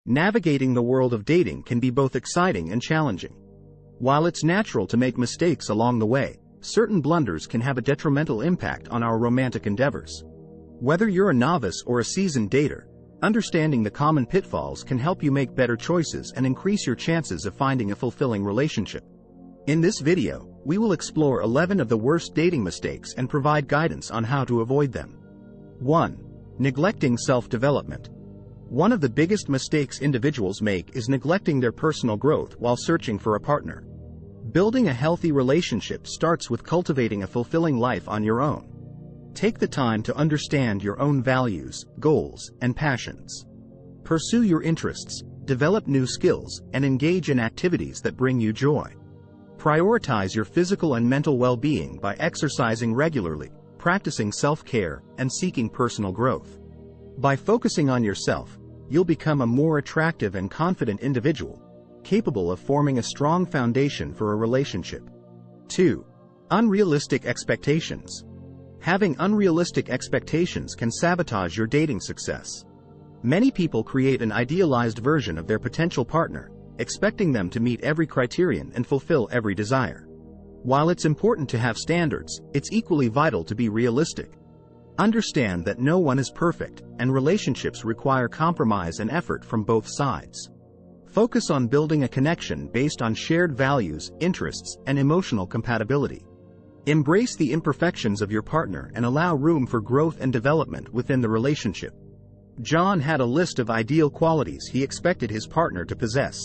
Navigating the world of dating can be both exciting and challenging. While it's natural to make mistakes along the way, certain blunders can have a detrimental impact on our romantic endeavors. Whether you're a novice or a seasoned dater, understanding the common pitfalls can help you make better choices and increase your chances of finding a fulfilling relationship. In this video, we will explore 11 of the worst dating mistakes and provide guidance on how to avoid them. 1. Neglecting self-development. One of the biggest mistakes individuals make is neglecting their personal growth while searching for a partner. Building a healthy relationship starts with cultivating a fulfilling life on your own. Take the time to understand your own values, goals, and passions. Pursue your interests, develop new skills, and engage in activities that bring you joy. Prioritize your physical and mental well-being by exercising regularly, practicing self-care, and seeking personal growth. By focusing on yourself, you'll become a more attractive and confident individual, capable of forming a strong foundation for a relationship. 2. Unrealistic expectations. Having unrealistic expectations can sabotage your dating success. Many people create an idealized version of their potential partner, expecting them to meet every criterion and fulfill every desire. While it's important to have standards, it's equally vital to be realistic. Understand that no one is perfect, and relationships require compromise and effort from both sides. Focus on building a connection based on shared values, interests, and emotional compatibility. Embrace the imperfections of your partner and allow room for growth and development within the relationship. John had a list of ideal qualities he expected his partner to possess.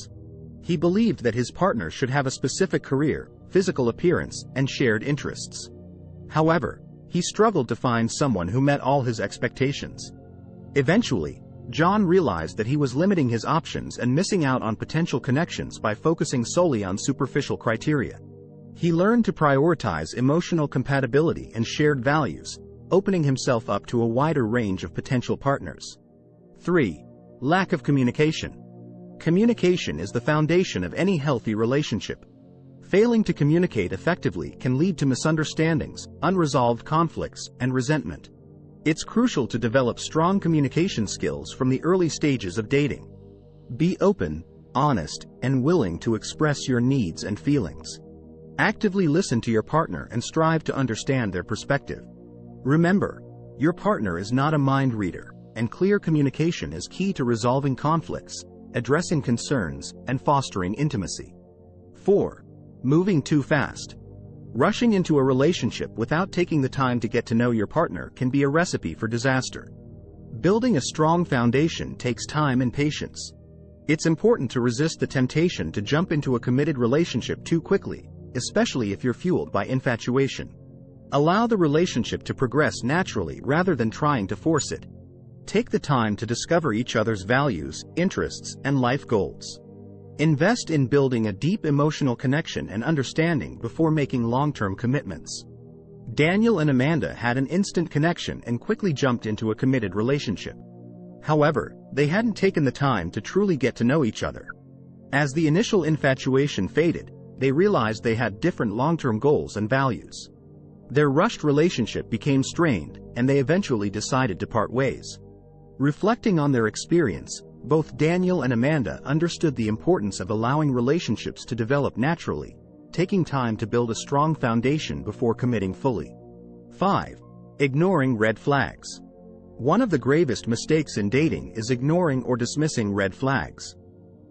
He believed that his partner should have a specific career, physical appearance, and shared interests. However, he struggled to find someone who met all his expectations. Eventually, John realized that he was limiting his options and missing out on potential connections by focusing solely on superficial criteria. He learned to prioritize emotional compatibility and shared values, opening himself up to a wider range of potential partners. 3. Lack of communication. Communication is the foundation of any healthy relationship. Failing to communicate effectively can lead to misunderstandings, unresolved conflicts, and resentment. It's crucial to develop strong communication skills from the early stages of dating. Be open, honest, and willing to express your needs and feelings. Actively listen to your partner and strive to understand their perspective. Remember, your partner is not a mind reader, and clear communication is key to resolving conflicts, addressing concerns, and fostering intimacy. 4. Moving too fast. Rushing into a relationship without taking the time to get to know your partner can be a recipe for disaster. Building a strong foundation takes time and patience. It's important to resist the temptation to jump into a committed relationship too quickly, especially if you're fueled by infatuation. Allow the relationship to progress naturally rather than trying to force it. Take the time to discover each other's values, interests, and life goals. Invest in building a deep emotional connection and understanding before making long-term commitments. Daniel and Amanda had an instant connection and quickly jumped into a committed relationship. However, they hadn't taken the time to truly get to know each other. As the initial infatuation faded, they realized they had different long-term goals and values. Their rushed relationship became strained, and they eventually decided to part ways. Reflecting on their experience, both Daniel and Amanda understood the importance of allowing relationships to develop naturally, taking time to build a strong foundation before committing fully. 5. Ignoring red flags. One of the gravest mistakes in dating is ignoring or dismissing red flags.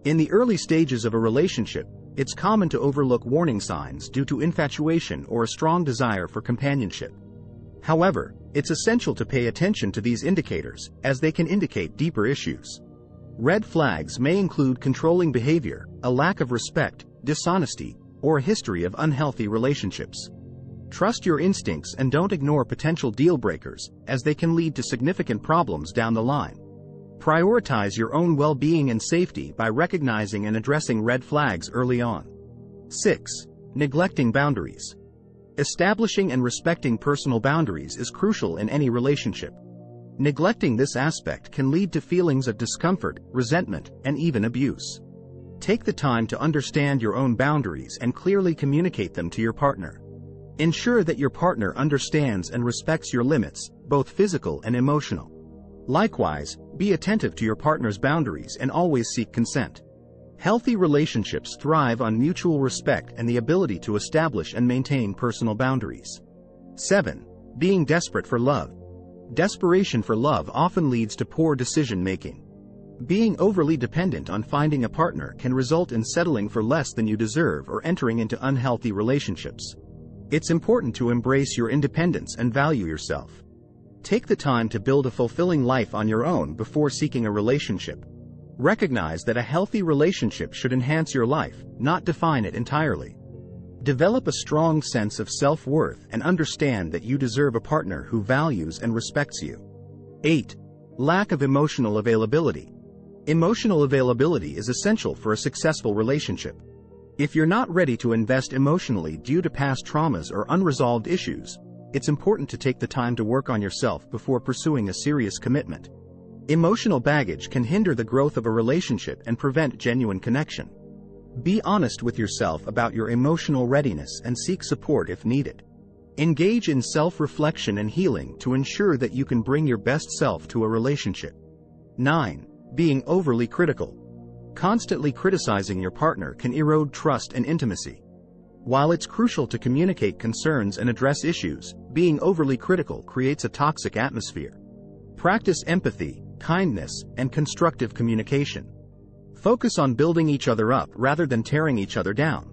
In the early stages of a relationship, it's common to overlook warning signs due to infatuation or a strong desire for companionship. However, it's essential to pay attention to these indicators, as they can indicate deeper issues. Red flags may include controlling behavior, a lack of respect, dishonesty, or a history of unhealthy relationships. Trust your instincts and don't ignore potential deal breakers, as they can lead to significant problems down the line. Prioritize your own well-being and safety by recognizing and addressing red flags early on. 6. Neglecting boundaries. Establishing and respecting personal boundaries is crucial in any relationship. Neglecting this aspect can lead to feelings of discomfort, resentment, and even abuse. Take the time to understand your own boundaries and clearly communicate them to your partner. Ensure that your partner understands and respects your limits, both physical and emotional. Likewise, Be attentive to your partner's boundaries and always seek consent. Healthy relationships thrive on mutual respect and the ability to establish and maintain personal boundaries. 7. Being desperate for love. Desperation for love often leads to poor decision-making. Being overly dependent on finding a partner can result in settling for less than you deserve or entering into unhealthy relationships. It's important to embrace your independence and value yourself. Take the time to build a fulfilling life on your own before seeking a relationship. Recognize that a healthy relationship should enhance your life, not define it entirely. Develop a strong sense of self-worth and understand that you deserve a partner who values and respects you. 8. Lack of emotional availability. Emotional availability is essential for a successful relationship. If you're not ready to invest emotionally due to past traumas or unresolved issues, it's important to take the time to work on yourself before pursuing a serious commitment. Emotional baggage can hinder the growth of a relationship and prevent genuine connection. Be honest with yourself about your emotional readiness and seek support if needed. Engage in self-reflection and healing to ensure that you can bring your best self to a relationship. 9. Being overly critical. Constantly criticizing your partner can erode trust and intimacy. While it's crucial to communicate concerns and address issues, being overly critical creates a toxic atmosphere. Practice empathy, kindness, and constructive communication. Focus on building each other up rather than tearing each other down.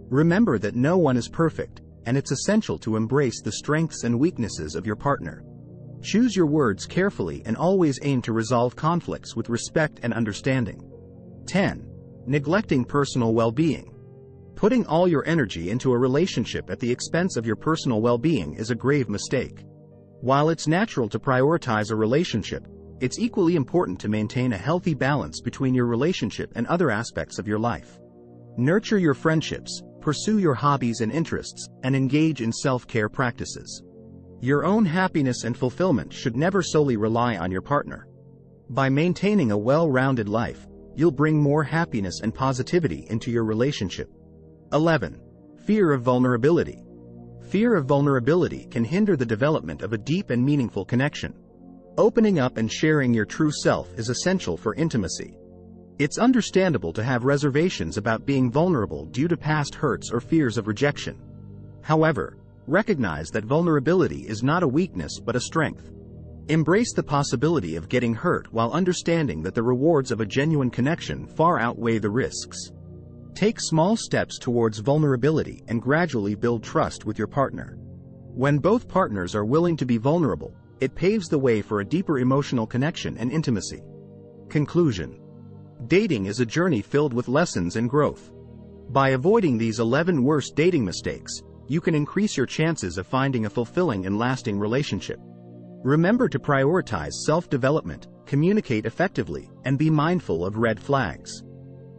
Remember that no one is perfect, and it's essential to embrace the strengths and weaknesses of your partner. Choose your words carefully and always aim to resolve conflicts with respect and understanding. 10. Neglecting personal well-being. Putting all your energy into a relationship at the expense of your personal well-being is a grave mistake. While it's natural to prioritize a relationship, it's equally important to maintain a healthy balance between your relationship and other aspects of your life. Nurture your friendships, pursue your hobbies and interests, and engage in self-care practices. Your own happiness and fulfillment should never solely rely on your partner. By maintaining a well-rounded life, you'll bring more happiness and positivity into your relationship. 11. Fear of vulnerability. Fear of vulnerability can hinder the development of a deep and meaningful connection. Opening up and sharing your true self is essential for intimacy. It's understandable to have reservations about being vulnerable due to past hurts or fears of rejection. However, recognize that vulnerability is not a weakness but a strength. Embrace the possibility of getting hurt while understanding that the rewards of a genuine connection far outweigh the risks. Take small steps towards vulnerability and gradually build trust with your partner. When both partners are willing to be vulnerable, it paves the way for a deeper emotional connection and intimacy. Conclusion. Dating is a journey filled with lessons and growth. By avoiding these 11 worst dating mistakes, you can increase your chances of finding a fulfilling and lasting relationship. Remember to prioritize self-development, communicate effectively, and be mindful of red flags.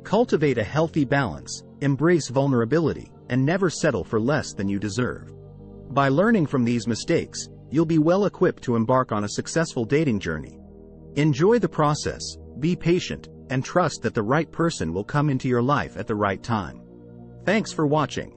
Cultivate a healthy balance, embrace vulnerability, and never settle for less than you deserve. By learning from these mistakes, you'll be well equipped to embark on a successful dating journey. Enjoy the process, be patient, and trust that the right person will come into your life at the right time. Thanks for watching.